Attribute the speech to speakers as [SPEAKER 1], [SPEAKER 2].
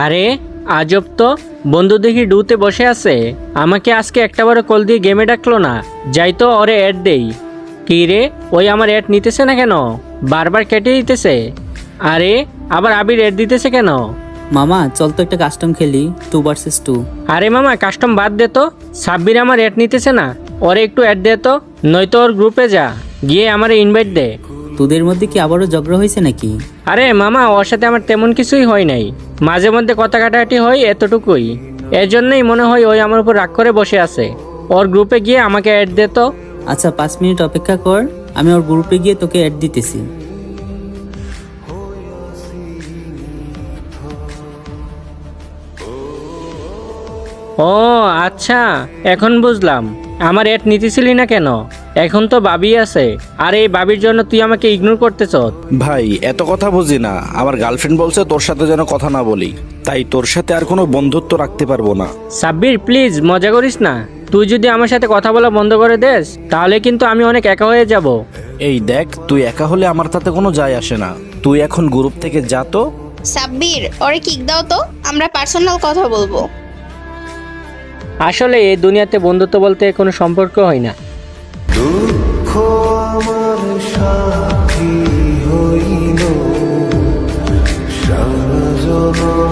[SPEAKER 1] আরে আজব তো, বন্ধু দেখি ডুতে বসে আছে। আমাকে আজকে একটা বড় কল দিয়ে গেমে ডাকলো না। যাই তো ওরে অ্যাড দেই। কি রে, ওই আমার অ্যাড নিতেছে না কেন? বারবার কেটে দিতেছে। আরে আবার আবির অ্যাড দিতেছে কেন?
[SPEAKER 2] মামা চল তো একটা কাস্টম খেলি 2 vs 2।
[SPEAKER 1] আরে মামা, কাস্টম বাদ দে তো। সাব্বির আমার অ্যাড নিতেছে না, ওরে একটু অ্যাড দে তো। নয়তো ওর গ্রুপে যা, গিয়ে আমারে ইনভাইট দে।
[SPEAKER 2] তোদের মধ্যে কি আবারও ঝগড়া হয়েছে নাকি?
[SPEAKER 1] আরে মামা, ওর সাথে আমার তেমন কিছুই হয় নাই। মাঝে মধ্যে কথা কাটাকাটি হয়, এতটুকুই। এর জন্যই মনে হয় ওই আমার উপর রাগ করে বসে আছে। ওর গ্রুপে গিয়ে আমাকে অ্যাড দে তো।
[SPEAKER 2] আচ্ছা 5 মিনিট অপেক্ষা কর, আমি ওর গ্রুপে গিয়ে তোকে অ্যাড দিতেছি।
[SPEAKER 1] ও আচ্ছা, এখন বুঝলাম আমার অ্যাড নিতেছিলি না কেন। এখন তো বাবি আছে, আর এই বাবির জন্য তুই আমাকে ইগনোর করতেছ।
[SPEAKER 3] ভাই এত কথা বুঝি না, আমার গার্লফ্রেন্ড বলছে তোর সাথে যেন কথা না বলি, তাই তোর সাথে আর কোনো বন্ধুত্ব রাখতে পারবো না।
[SPEAKER 1] সাব্বির প্লিজ মজা করিস না। তুই যদি আমার সাথে কথা বলা বন্ধ করে দেস, তাহলে কিন্তু আমি অনেক একা হয়ে যাব।
[SPEAKER 3] এই দেখ, তুই একা হলে আমার তাতে কোনো যায় আসে না। তুই এখন গ্রুপ থেকে যা তো।
[SPEAKER 4] সাব্বির, ওরে কিক দাও তো, আমরা পার্সোনাল কথা বলবো।
[SPEAKER 1] আসলে এই দুনিয়াতে বন্ধুত্ব বলতে কোনো সম্পর্ক হয় না।
[SPEAKER 5] দুঃখ আমার সাথী হইল সারা জনম।